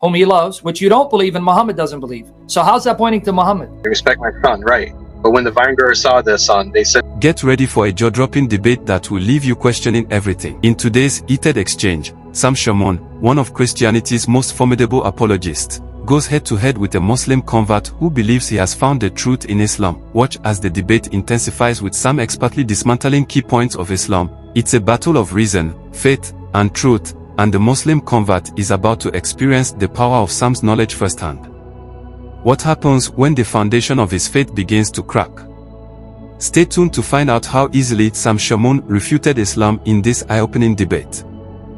whom he loves, which you don't believe and Muhammad doesn't believe. So how's that pointing to Muhammad? You respect my son, right? But when the vinegrowers saw their son, they said, Get ready for a jaw-dropping debate that will leave you questioning everything. In today's heated exchange, Sam Shamoun, one of Christianity's most formidable apologists, goes head-to-head with a Muslim convert who believes he has found the truth in Islam. Watch as the debate intensifies, with Sam expertly dismantling key points of Islam. It's a battle of reason, faith, and truth, and the Muslim convert is about to experience the power of Sam's knowledge firsthand. What happens when the foundation of his faith begins to crack? Stay tuned to find out how easily Sam Shamoun refuted Islam in this eye-opening debate.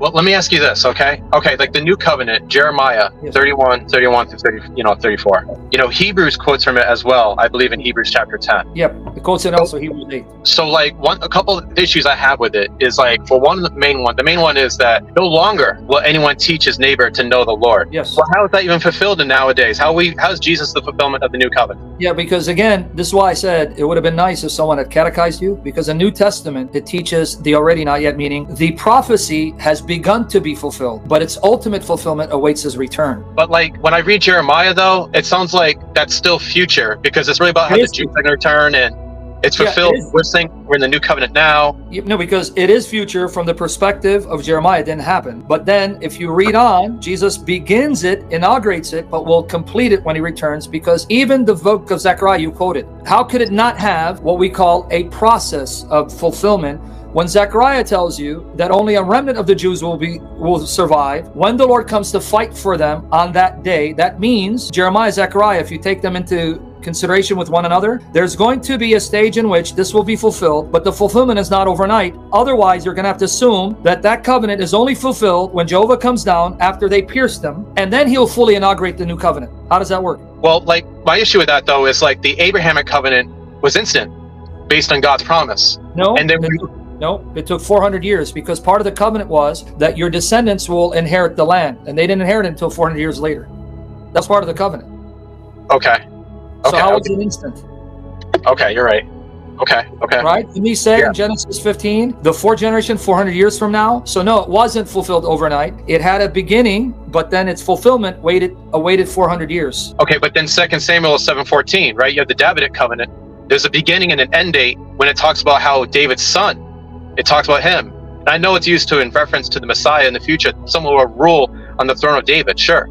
well, let me ask you this, okay? Okay, like the New Covenant, Jeremiah 31 through 34. You know, Hebrews quotes from it as well, I believe in Hebrews chapter 10. Yep, it quotes it also, Hebrews 8. So like a couple of issues I have with it is like, for one, the main one is that no longer will anyone teach his neighbor to know the Lord. Yes. Well, how is that even fulfilled in nowadays? How's Jesus the fulfillment of the New Covenant? Yeah, because again, this is why I said it would have been nice if someone had catechized you, because the New Testament, it teaches the already not yet, meaning the prophecy has begun to be fulfilled, but its ultimate fulfillment awaits his return. But like when I read Jeremiah though, it sounds like that's still future, because it's really about how the Jews are going to return and it's fulfilled. We're saying we're in the New Covenant now. No, because it is future from the perspective of Jeremiah. It didn't happen. But then if you read on, Jesus begins it, inaugurates it, but will complete it when he returns, because even the book of Zechariah you quoted, how could it not have what we call a process of fulfillment? When Zechariah tells you that only a remnant of the Jews will survive, when the Lord comes to fight for them on that day, that means Jeremiah, Zechariah, if you take them into consideration with one another, there's going to be a stage in which this will be fulfilled, but the fulfillment is not overnight. Otherwise, you're going to have to assume that that covenant is only fulfilled when Jehovah comes down after they pierced him, and then he'll fully inaugurate the new covenant. How does that work? Well, like my issue with that though is like the Abrahamic covenant was instant, based on God's promise. No, and then no, it took 400 years, because part of the covenant was that your descendants will inherit the land, and they didn't inherit it until 400 years later. That's part of the covenant. Okay. So how is it instant? Okay, you're right. Okay. Right? Didn't he say in Genesis 15, the fourth generation, 400 years from now? So no, it wasn't fulfilled overnight. It had a beginning, but then its fulfillment awaited 400 years. Okay, but then 2 Samuel 7:14, right? You have the Davidic covenant. There's a beginning and an end date when it talks about how David's son, it talks about him. And I know it's used in reference to the Messiah in the future. Someone will rule on the throne of David, sure.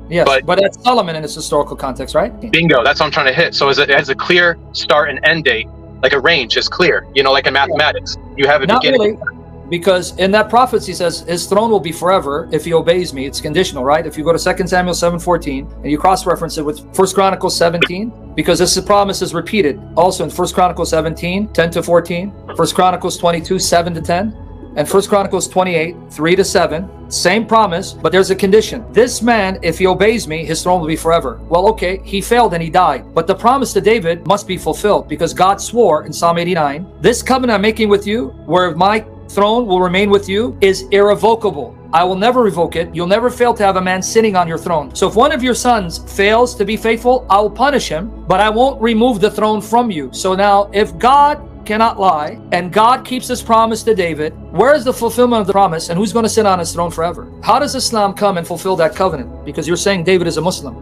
Yes, but that's Solomon in its historical context, right? Bingo, that's what I'm trying to hit. So it has a clear start and end date, like a range is clear. You know, like in mathematics, you have a beginning. Not really, because in that prophecy it says his throne will be forever if he obeys me. It's conditional, right? If you go to 2 Samuel 7:14 and you cross-reference it with 1 Chronicles 17, because this promise is repeated also in 1 Chronicles 17, 10-14, 1 Chronicles 22, 7-10, and 1 Chronicles 28, 3-7, same promise, but there's a condition. This man, if he obeys me, his throne will be forever. Well, okay, he failed and he died. But the promise to David must be fulfilled, because God swore in Psalm 89, this covenant I'm making with you, where my throne will remain with you, is irrevocable. I will never revoke it. You'll never fail to have a man sitting on your throne. So if one of your sons fails to be faithful, I will punish him, but I won't remove the throne from you. So now, if God cannot lie, and God keeps his promise to David, where is the fulfillment of the promise, and who's going to sit on his throne forever? How does Islam come and fulfill that covenant? Because you're saying David is a Muslim.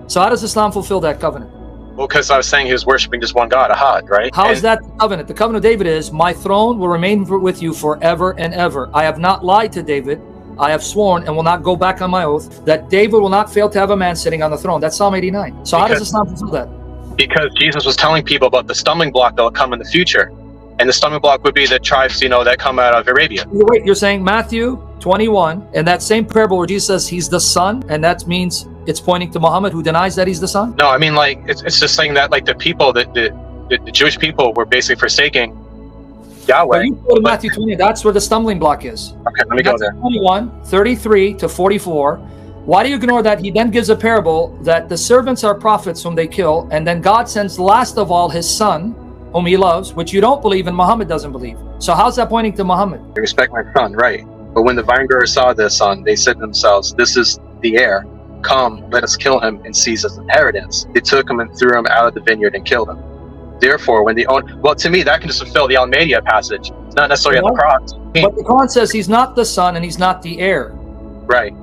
So how does Islam fulfill that covenant? Well, because I was saying he was worshiping just one God, Ahad, right? How is that the covenant? The covenant of David is, my throne will remain with you forever and ever. I have not lied to David. I have sworn and will not go back on my oath that David will not fail to have a man sitting on the throne. That's Psalm 89. So how does Islam fulfill that? Because Jesus was telling people about the stumbling block that will come in the future. And the stumbling block would be the tribes, that come out of Arabia. Wait, you're saying Matthew 21, and that same parable where Jesus says he's the son, and that means it's pointing to Muhammad, who denies that he's the son? No, I mean, like, it's just saying that, like, the people, the Jewish people were basically forsaking Yahweh. But you go to Matthew 20, that's where the stumbling block is. Okay, let me go there. 21, 33-44. Why do you ignore that? He then gives a parable that the servants are prophets whom they kill, and then God sends last of all his son, whom he loves, which you don't believe and Muhammad doesn't believe. So how's that pointing to Muhammad? You respect my son, right? But when the vinegrowers saw their son, they said to themselves, this is the heir. Come, let us kill him and seize his inheritance. They took him and threw him out of the vineyard and killed him. Therefore, when well, to me, that can just fulfill the Al-Mania passage. It's not necessarily on the cross. But the Quran says he's not the son and he's not the heir. Right.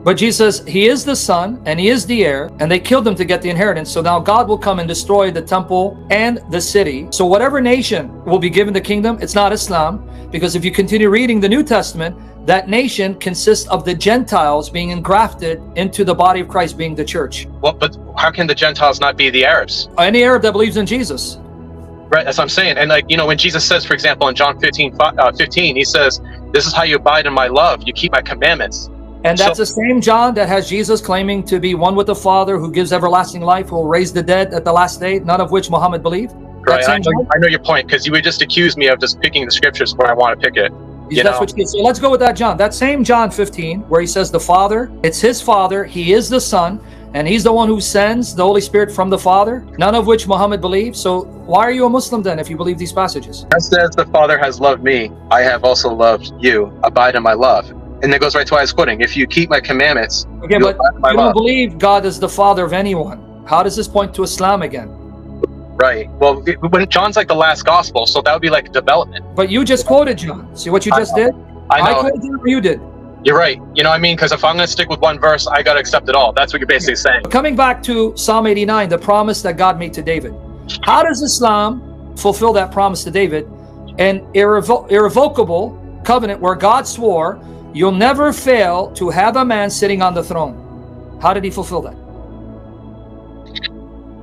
But Jesus says he is the son and he is the heir, and they killed him to get the inheritance. So now God will come and destroy the temple and the city. So whatever nation will be given the kingdom, it's not Islam, because if you continue reading the New Testament, that nation consists of the Gentiles being engrafted into the body of Christ, being the church. Well, but how can the Gentiles not be the Arabs? Any Arab that believes in Jesus. Right, that's what I'm saying. And like, you know, when Jesus says, for example, in John 15, he says, this is how you abide in my love. You keep my commandments. And that's the same John that has Jesus claiming to be one with the Father, who gives everlasting life, who will raise the dead at the last day, none of which Muhammad believed. Right, I know your point, because you would just accuse me of just picking the scriptures where I want to pick it. That's what you get. So let's go with that John. That same John 15, where he says the Father, it's his Father, he is the Son, and he's the one who sends the Holy Spirit from the Father, none of which Muhammad believes. So why are you a Muslim then if you believe these passages? Just as the Father has loved me, I have also loved you. Abide in my love. And that goes right to what I was quoting. If you keep my commandments, okay, but you don't believe God is the Father of anyone. How does this point to Islam again? Right. Well, when John's like the last gospel, so that would be like development. But you just quoted John. See what you just did? I know. I quoted you or you did? You're right. You know what I mean? Because if I'm going to stick with one verse, I got to accept it all. That's what you're basically saying. Coming back to Psalm 89, the promise that God made to David. How does Islam fulfill that promise to David? An irrevocable covenant where God swore, you'll never fail to have a man sitting on the throne. How did he fulfill that?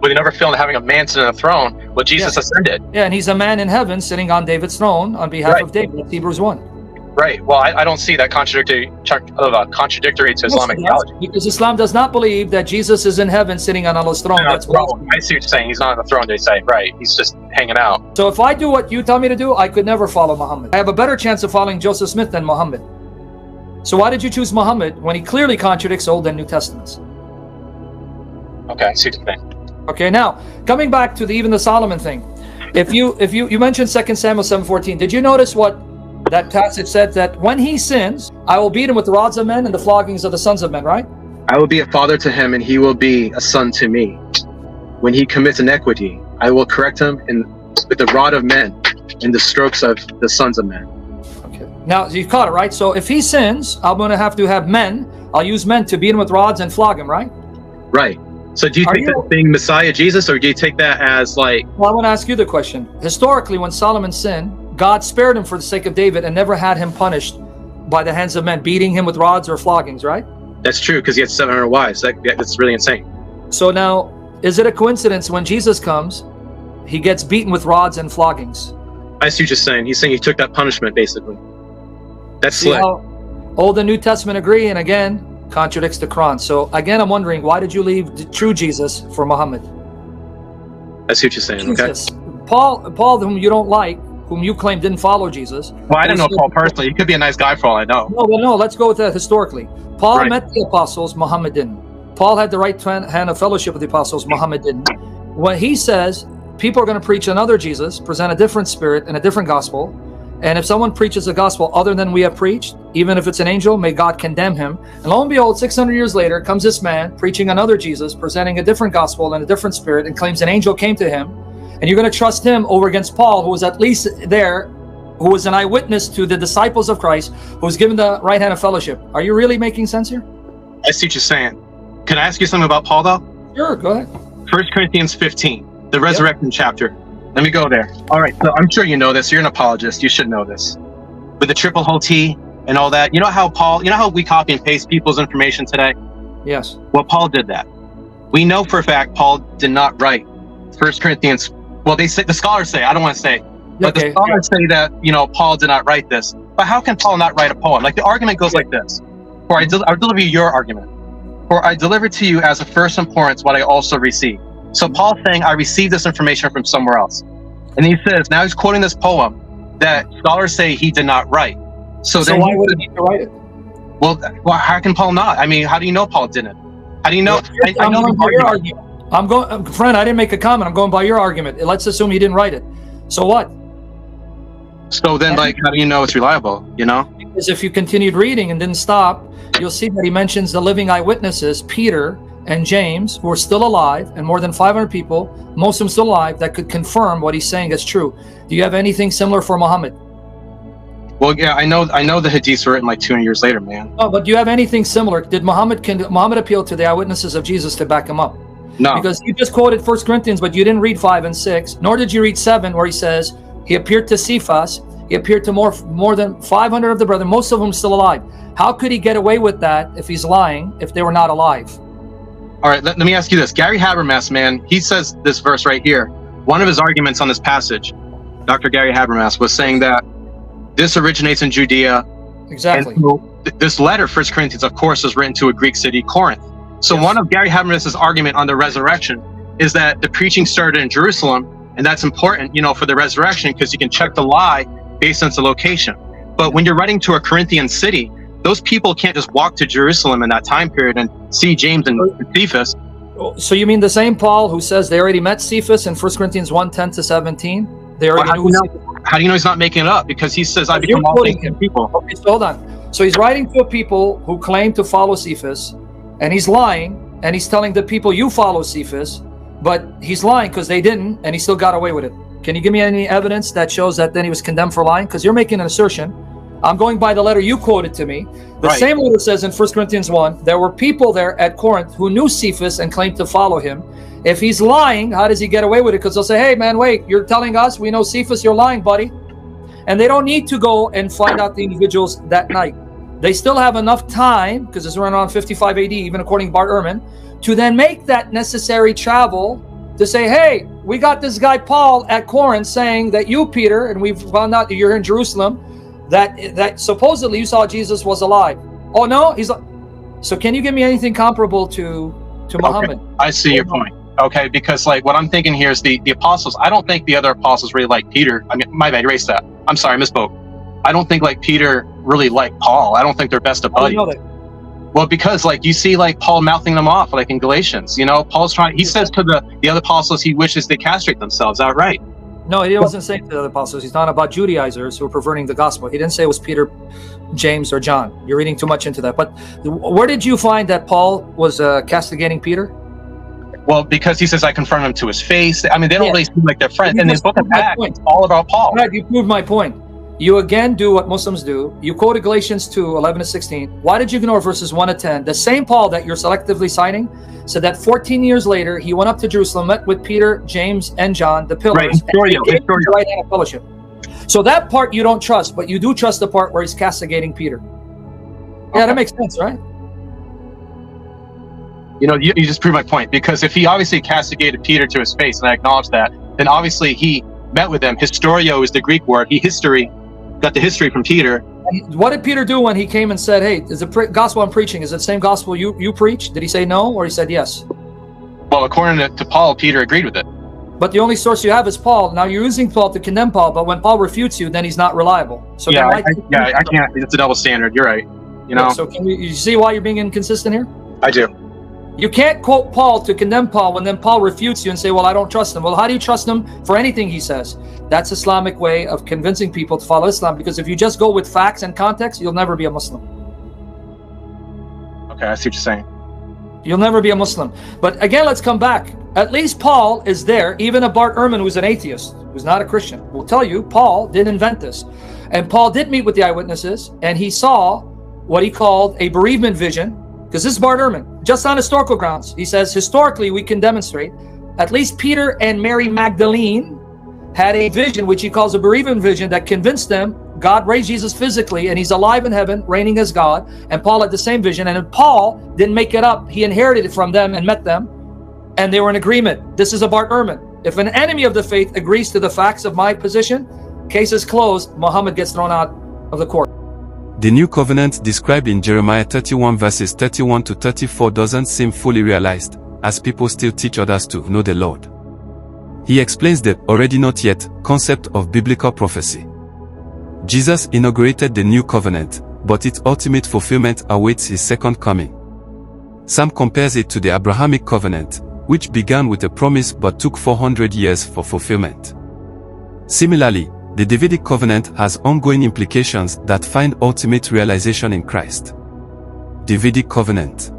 Well, you never fail in having a man sit on a throne. Well, Jesus ascended. Yeah, and he's a man in heaven sitting on David's throne on behalf of David. That's Hebrews 1. Right. Well, I don't see that contradictory to Islamic theology. Because Islam does not believe that Jesus is in heaven sitting on Allah's throne. I see what you're saying. He's not on the throne, they say. Right. He's just hanging out. So if I do what you tell me to do, I could never follow Muhammad. I have a better chance of following Joseph Smith than Muhammad. So why did you choose Muhammad when he clearly contradicts Old and New Testaments? Okay, I see what you're saying. Okay, now coming back to even the Solomon thing. If you mentioned 2 Samuel 7:14, did you notice what that passage said, that when he sins, I will beat him with the rods of men and the floggings of the sons of men, right? I will be a father to him and he will be a son to me. When he commits iniquity, I will correct him with the rod of men and the strokes of the sons of men. Okay. Now you caught it, right? So if he sins, I'm going to have men. I'll use men to beat him with rods and flog him, right? Right. So do you take that being Messiah Jesus, or do you take that as like... Well, I want to ask you the question. Historically, when Solomon sinned, God spared him for the sake of David and never had him punished by the hands of men, beating him with rods or floggings, right? That's true, because he had 700 wives. That's really insane. So now, is it a coincidence when Jesus comes, he gets beaten with rods and floggings? I see what you're saying. He's saying he took that punishment, basically. That's slick. Old and New Testament agree, and again, contradicts the Quran. So again, I'm wondering, why did you leave the true Jesus for Muhammad? I see what you're saying, Jesus. Okay. Paul, whom you don't like, whom you claim didn't follow Jesus. Well, I don't know Paul personally. He could be a nice guy for all I know. No, let's go with that historically. Paul met the apostles, Muhammad didn't. Paul had the right hand of fellowship with the apostles, Muhammad didn't. When he says people are going to preach another Jesus, present a different spirit and a different gospel, and if someone preaches a gospel other than we have preached, even if it's an angel, may God condemn him. And lo and behold, 600 years later comes this man preaching another Jesus, presenting a different gospel and a different spirit, and claims an angel came to him. And you're going to trust him over against Paul, who was at least there, who was an eyewitness to the disciples of Christ, who was given the right hand of fellowship. Are you really making sense here? I see what you're saying. Can I ask you something about Paul, though? Sure, go ahead. 1 Corinthians 15, the resurrection chapter. Let me go there. All right, so I'm sure you know this. You're an apologist. You should know this. With the triple whole T and all that. You know how we copy and paste people's information today? Yes. Well, Paul did that. We know for a fact Paul did not write 1 Corinthians. Well, they say, the scholars say, I don't want to say, but the scholars say that, Paul did not write this. But how can Paul not write a poem? Like, the argument goes like this. I'll deliver you your argument. For I delivered to you as of first importance what I also received. So Paul's saying, I received this information from somewhere else. And he says, now he's quoting this poem that scholars say he did not write. So why would he write it? Well, how can Paul not? I mean, how do you know Paul didn't? How do you know? I'm going by your argument. Friend, I didn't make a comment. I'm going by your argument. Let's assume he didn't write it. So what? So then, how do you know it's reliable, Because if you continued reading and didn't stop, you'll see that he mentions the living eyewitnesses, Peter and James, who are still alive, and more than 500 people, most of them still alive, that could confirm what he's saying is true. Do you have anything similar for Muhammad? Well, yeah, I know the hadiths were written like 200 years later, man. Oh, but do you have anything similar? Can Muhammad appeal to the eyewitnesses of Jesus to back him up? No. Because you just quoted 1 Corinthians, but you didn't read 5 and 6, nor did you read 7, where he says he appeared to Cephas. He appeared to more than 500 of the brethren, most of them still alive. How could he get away with that if he's lying, if they were not alive? All right, let me ask you this. Gary Habermas, man, he says this verse right here. One of his arguments on this passage, Dr. Gary Habermas, was saying that this originates in Judea. Exactly. And so this letter, 1 Corinthians, of course, was written to a Greek city, Corinth. So Yes. one of Gary Habermas's argument on the resurrection is that the preaching started in Jerusalem, and that's important, for the resurrection, because you can check the lie based on the location. But when you're writing to a Corinthian city, those people can't just walk to Jerusalem in that time period and see James and Cephas. So you mean the same Paul who says they already met Cephas in 1 Corinthians 1:10-17? They already knew How do you know he's not making it up? Because he says, I You're become all quoting things to him. people. Okay, so hold on. So he's writing to a people who claim to follow Cephas, and he's lying, and he's telling the people you follow Cephas, but he's lying because they didn't, and he still got away with it. Can you give me any evidence that shows that then he was condemned for lying? Because you're making an assertion. I'm going by the letter you quoted to me. The Right. same letter says in 1 Corinthians 1, there were people there at Corinth who knew Cephas and claimed to follow him. If he's lying, how does he get away with it? Because they'll say, hey man, wait, you're telling us we know Cephas, you're lying, buddy. And they don't need to go and find out the individuals that night. They still have enough time, because it's around 55 AD, even according to Bart Ehrman, to then make that necessary travel to say, hey, we got this guy Paul at Corinth saying that you, Peter, and we've found out that you're in Jerusalem, that supposedly you saw Jesus was alive. Oh no, he's like. So can you give me anything comparable to Muhammad? Okay. I see your point. Okay, because like what I'm thinking here is the apostles. I don't think the other apostles really like Peter. I mean, my bad, erase that. I'm sorry, I misspoke. I don't think like Peter really liked Paul. I don't think they're best of How do buddies. you know that? Well, because like you see like Paul mouthing them off like in Galatians. Paul's trying. He says to the other apostles he wishes they castrate themselves outright. No, he wasn't saying to the other apostles. He's talking about Judaizers who are perverting the gospel. He didn't say it was Peter, James, or John. You're reading too much into that. But where did you find that Paul was castigating Peter? Well, because he says I confront him to his face. I mean, they don't Yeah. really seem like they're friends. You And the just book of proved my Acts, point. it's all about Paul. Right, you proved my point. You again do what Muslims do. You quoted Galatians 2:11-16. Why did you ignore verses 1-10? The same Paul that you're selectively citing said that 14 years later, he went up to Jerusalem, met with Peter, James, and John, the pillars, Right, and historical, gave them the historical. right hand of fellowship. So that part you don't trust, but you do trust the part where he's castigating Peter. Yeah, that makes sense, right? You just proved my point, because if he obviously castigated Peter to his face, and I acknowledge that, then obviously he met with them. Historio is the Greek word. He got the history from Peter. And what did Peter do when he came and said, hey, is the gospel I'm preaching, is it the same gospel you preach? Did he say no, or he said yes? Well, according to Paul, Peter agreed with it. But the only source you have is Paul. Now you're using Paul to condemn Paul, but when Paul refutes you, then he's not reliable. So Yeah, then I can't. It's a double standard. You're right. So can you see why you're being inconsistent here? I do. You can't quote Paul to condemn Paul when then Paul refutes you and say, well, I don't trust him. Well, how do you trust him for anything he says? That's Islamic way of convincing people to follow Islam, because if you just go with facts and context, you'll never be a Muslim. Okay, I see what you're saying. You'll never be a Muslim. But again, let's come back. At least Paul is there. Even a Bart Ehrman, who's an atheist, who's not a Christian, will tell you Paul didn't invent this. And Paul did meet with the eyewitnesses, and he saw what he called a bereavement vision, because this is Bart Ehrman, just on historical grounds. He says, historically, we can demonstrate at least Peter and Mary Magdalene had a vision, which he calls a bereavement vision, that convinced them God raised Jesus physically and he's alive in heaven, reigning as God. And Paul had the same vision. And Paul didn't make it up. He inherited it from them and met them. And they were in agreement. This is a Bart Ehrman. If an enemy of the faith agrees to the facts of my position, case is closed. Muhammad gets thrown out of the court. The new covenant described in Jeremiah 31 verses 31-34 doesn't seem fully realized, as people still teach others to know the Lord. He explains the already not yet concept of biblical prophecy. Jesus inaugurated the new covenant, but its ultimate fulfillment awaits his second coming. Some compares it to the Abrahamic covenant, which began with a promise but took 400 years for fulfillment. Similarly, the Davidic covenant has ongoing implications that find ultimate realization in Christ. Davidic covenant.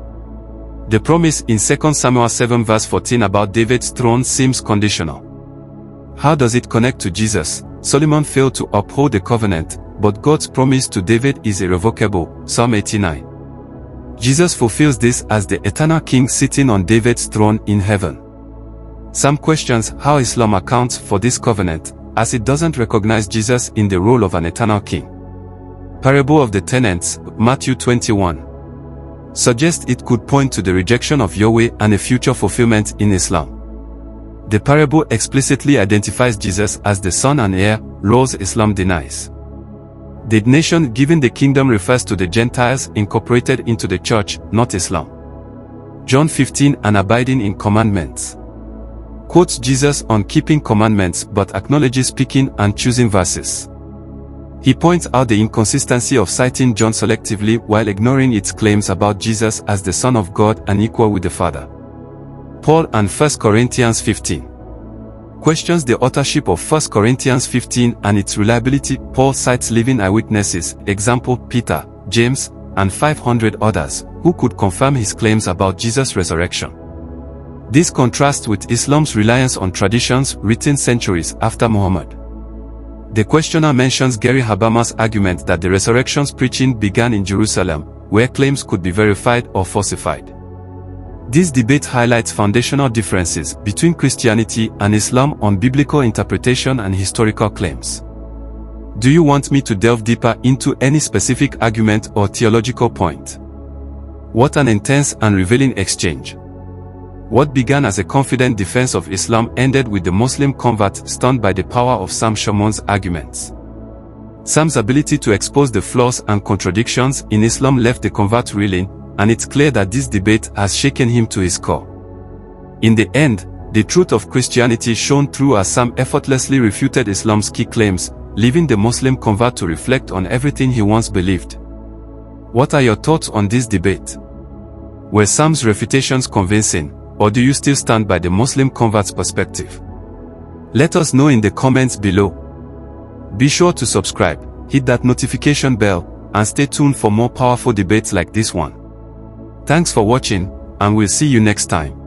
The promise in 2 Samuel 7 verse 14 about David's throne seems conditional. How does it connect to Jesus? Solomon failed to uphold the covenant, but God's promise to David is irrevocable, Psalm 89. Jesus fulfills this as the eternal king sitting on David's throne in heaven. Some questions how Islam accounts for this covenant, as it doesn't recognize Jesus in the role of an eternal king. Parable of the tenants, Matthew 21. Suggests it could point to the rejection of Yahweh and a future fulfillment in Islam. The parable explicitly identifies Jesus as the son and heir, roles Islam denies. The nation given the kingdom refers to the Gentiles incorporated into the church, not Islam. John 15 and abiding in commandments. Quotes Jesus on keeping commandments but acknowledges picking and choosing verses. He points out the inconsistency of citing John selectively while ignoring its claims about Jesus as the Son of God and equal with the Father. Paul and 1 Corinthians 15. Questions the authorship of 1 Corinthians 15 and its reliability. Paul cites living eyewitnesses, example Peter, James, and 500 others, who could confirm his claims about Jesus' resurrection. This contrasts with Islam's reliance on traditions written centuries after Muhammad. The questioner mentions Gary Habermas's argument that the resurrection's preaching began in Jerusalem, where claims could be verified or falsified. This debate highlights foundational differences between Christianity and Islam on biblical interpretation and historical claims. Do you want me to delve deeper into any specific argument or theological point? What an intense and revealing exchange. What began as a confident defense of Islam ended with the Muslim convert stunned by the power of Shamoun's arguments. Sam's ability to expose the flaws and contradictions in Islam left the convert reeling, and it's clear that this debate has shaken him to his core. In the end, the truth of Christianity shone through as Sam effortlessly refuted Islam's key claims, leaving the Muslim convert to reflect on everything he once believed. What are your thoughts on this debate? Were Sam's refutations convincing, or do you still stand by the Muslim convert's perspective? Let us know in the comments below. Be sure to subscribe, hit that notification bell, and stay tuned for more powerful debates like this one. Thanks for watching, and we'll see you next time.